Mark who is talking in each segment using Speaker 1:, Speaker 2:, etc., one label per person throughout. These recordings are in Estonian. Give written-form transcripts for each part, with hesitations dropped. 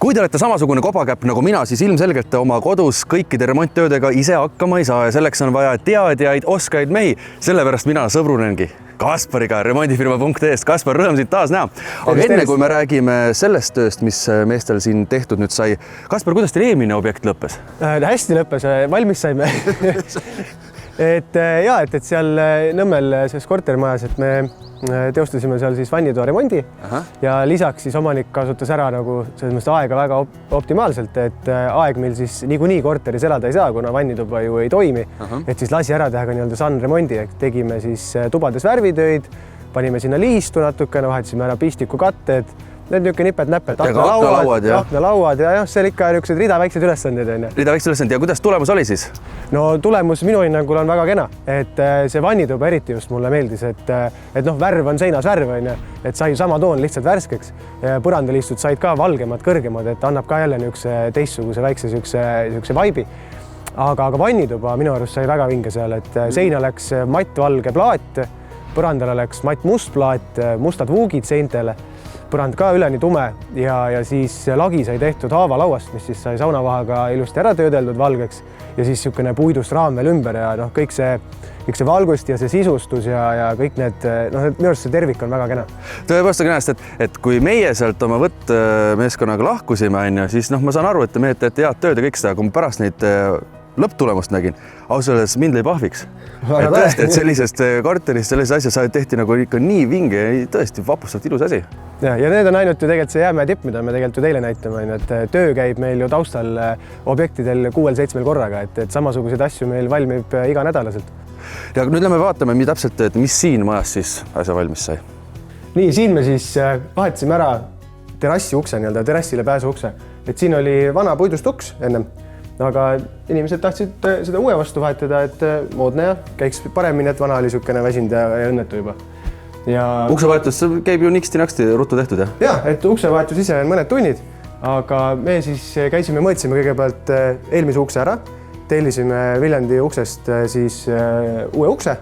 Speaker 1: Kui te olete samasugune kobakäpp nagu mina, siis ilmselgelt te oma kodus kõikide remonttöödega ise hakkama ei saa ja selleks on vaja teadjaid, oskaid mehi. Sellepärast mina sõbrunengi Kaspariga remondifirma.ee-st. Kaspar, rõõm sind taas näha. Aga enne kui me räägime sellest tööst, mis meestel siin tehtud nüüd sai. Kaspar, kuidas teil eelmine objekt lõppes?
Speaker 2: Hästi lõppes, valmis saime. et seal Nõmmel selles kortermajas, et me teostasime seal siis vannitoa remondi. Ja lisaks siis omanik kasutas ära nagu selles mõttes aega väga optimaalselt, et aeg meil siis niikuinii korteris elada ei saa, kuna vannituba ju ei toimi. Et siis lasi ära teha ka nii-öelda sunremondi, et tegime siis tubades värvitöid, panime sinna liistu natukene, vahetasime ära pistiku katted, need niisugune nipet-näpet, aknalauad ja see ikka niisugused rida väiksed ülesanded.
Speaker 1: Rida väiksed ülesanded ja kuidas tulemus oli siis?
Speaker 2: No tulemus minu hinnangul on väga kena, et see vannituba eriti just mulle meeldis, et värv on seinas värv, et sai sama toon lihtsalt värskeks. Põrandaliistud said ka valgemad, kõrgemad, et annab ka jälle niisuguse teistsuguse väikse niisuguse vaibi. Aga vannituba minu arust sai väga vinge seal, et seina läks mattvalge plaat, põrandale läks mattmust plaat, mustad vuugid seintele, põrand ka üleni tume ja siis lagi sai tehtud haavalauast, mis siis sai saunavahaga ilusti ära töödeldud valgeks ja siis niisugune puidust raam veel ümber ja kõik see valgust ja see sisustus ja kõik need, minu arust see tervik on väga kena.
Speaker 1: Tõepoolest on kenast, et kui meie sealt oma võttmeeskonnaga lahkusime, siis ma saan aru, et te mehed teete head tööd ja kõik seda, kui ma pärast neid lõpptulemust nägin, ausalt öeldes mind lõi pahviks. Tõesti, et sellisest korterist, sellisest asja sa tehti nagu ikka nii vinge ja tõesti vapustavalt ilus asi.
Speaker 2: Ja need on ainult ju tegelikult see jäämäe tipp, mida me tegelikult ju teile näitame, et töö käib meil ju taustal objektidel 6-7 korraga, et samasuguseid asju meil valmib iga nädalaselt.
Speaker 1: Ja nüüd lähme vaatame, mis siin majas siis asja valmis sai.
Speaker 2: Nii, siin me siis vahetasime ära terassi ukse, terassile pääsu ukse. Et siin oli vana puidust uks ennem, aga inimesed tahtsid seda uue vastu vahetada, et moodne ja käiks paremini, et vana oli niisugune väsinud ja õnnetu juba.
Speaker 1: Uksevahetus käib ju niksti-naksti ruttu tehtud, jah?
Speaker 2: Jah, et uksevahetus ise on mõned tunnid, aga me siis käisime, mõõtsime kõigepealt eelmise ukse ära, tellisime Viljandi uksest siis uue ukse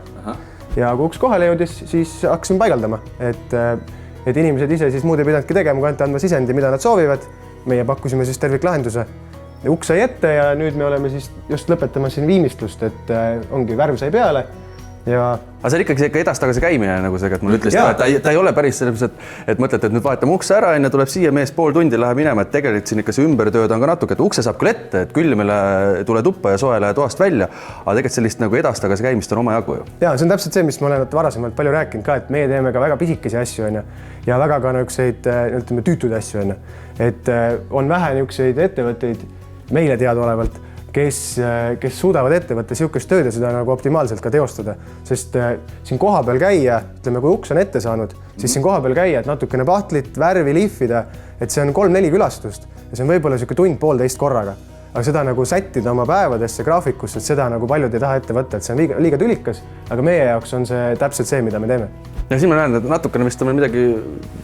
Speaker 2: ja kui uks kohale jõudis, siis hakkasime paigaldama, et inimesed ise siis muud ei pidanudki tegema, kui andma sisendi, mida nad soovivad. Meie pakkusime siis terviklahenduse. Uks sai ette ja nüüd me oleme siis just lõpetamas siin viimistlust, et ongi värv sai peale.
Speaker 1: Aga see on ikkagi edastagase käimine, nagu see, et mulle ütles, ta ei ole päris selles, et mõtlete, et nüüd vahetame ukse ära, enne tuleb siia mees pool tundi läheb minema, et tegelikult siin ikka see ümbertööd on ka natuke, et ukse saab küll ette, et külmele tule tuppa ja soe lähe toast välja, aga tegelikult sellist nagu edastagase käimist on oma jagu ju.
Speaker 2: Ja see on täpselt see, mis ma olen varasemalt palju rääkinud ka, et meie teeme ka väga pisikesi asju ja väga ka niisuguseid tüütuid asju, et on vähe niisuguseid ettevõtteid meile teadaolevalt, kes suudavad ette võtta niisugust tööd ja seda nagu optimaalselt ka teostada. Sest siin koha peal käia, ütleme, kui uks on ette saanud, siis siin koha peal käia, et natukene pahtlit, värvi lihvida, et see on 3-4 külastust ja see on võib-olla niisugune tund-poolteist korraga. Aga seda nagu sättida oma päevadesse graafikusse, et seda nagu paljud ei taha ette võtta, et see on liiga tülikas, aga meie jaoks on see täpselt see, mida me teeme.
Speaker 1: Ja siin ma näen, et natukene vist on meil midagi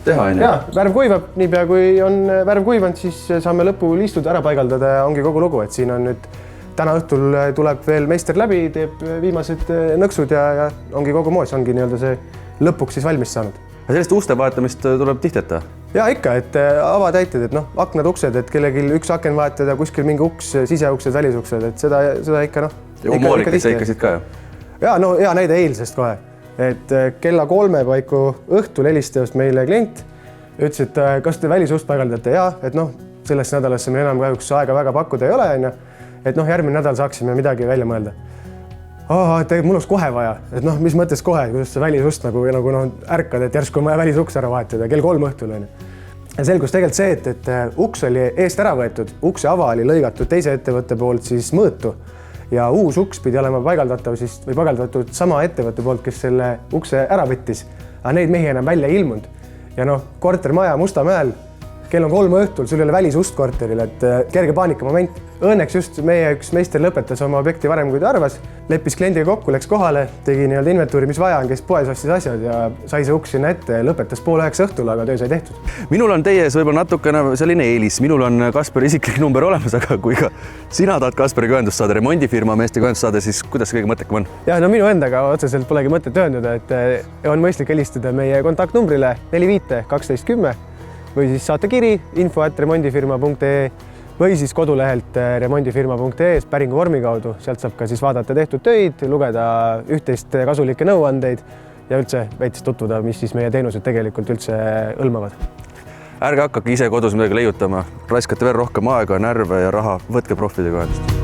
Speaker 1: teha.
Speaker 2: Ja, värv kuivab, niipea kui on värv kuivanud, siis saame lõpuliistud ära paigaldada ja ongi kogu lugu, et siin on nüüd täna õhtul tuleb veel meister läbi, teeb viimased nõksud ja ongi kogu moos, ongi nii-öelda see lõpuks siis valmis saanud.
Speaker 1: Ja sellist uste vahetamist tuleb tihti ette?
Speaker 2: Ja ikka, et avatäited, et aknad, uksed, et kellelgi üks aken vahetada, kuskil mingi uks, siseuksed, välisuksed, et seda ikka
Speaker 1: Ja moolikas seikasid ka ju?
Speaker 2: Ja, hea näide eilsest kohe, et kella 3 paiku õhtul helistas meile klient, ütles, et kas te välisust paigaldate? Ja, et sellesse nädalasse meil enam kahjuks aega väga pakkuda ei ole, et järgmine nädal saaksime midagi välja mõelda. Mul oleks kohe vaja, et mis mõttes kohe, kuidas see välisust nagu ärkad, et järsku on vaja välisuks ära vahetada kell 3 õhtul. Ja selgus tegelikult see, et uks oli eest ära võetud, ukse ava oli lõigatud teise ettevõtte poolt siis mõõtu ja uus uks pidi olema paigaldatud sama ettevõtte poolt, kes selle ukse ära võttis, aga neid mehi enam välja ei ilmunud. Ja kortermaja Mustamäel, kell on 3 õhtul, sul ei ole välisust korteril, et kerge paanikamoment. Õnneks just meie üks meister lõpetas oma objekti varem, kui ta arvas, leppis kliendiga kokku, läks kohale, tegi inventuuri, mis vaja on, kes poes ostis asjad ja sai see uks sinna ette, lõpetas 8:30 õhtul, aga töö sai tehtud.
Speaker 1: Minul on teie võib-olla natukene selline eelis, minul on Kaspari isiklik number olemas, aga kui ka sina tahad Kaspariga ühendust saada, remondifirma meestega ühendust saada, siis kuidas kõige mõttekam on?
Speaker 2: Ja, minu endaga otseselt polegi mõtet ühenduda, et on mõistlik helistada meie kontaktnumbrile 45 12 10 või siis saata kiri info@remondifirma.ee või siis kodulehelt remondifirma.ee päringu vormi kaudu. Sealt saab ka siis vaadata tehtud töid, lugeda üht-teist kasulikke nõuandeid ja üldse veits tutvuda, mis siis meie teenused tegelikult üldse hõlmavad.
Speaker 1: Ärge hakake ise kodus midagi leiutama, raiskate veel rohkem aega, närve ja raha, võtke proffidega ühendust.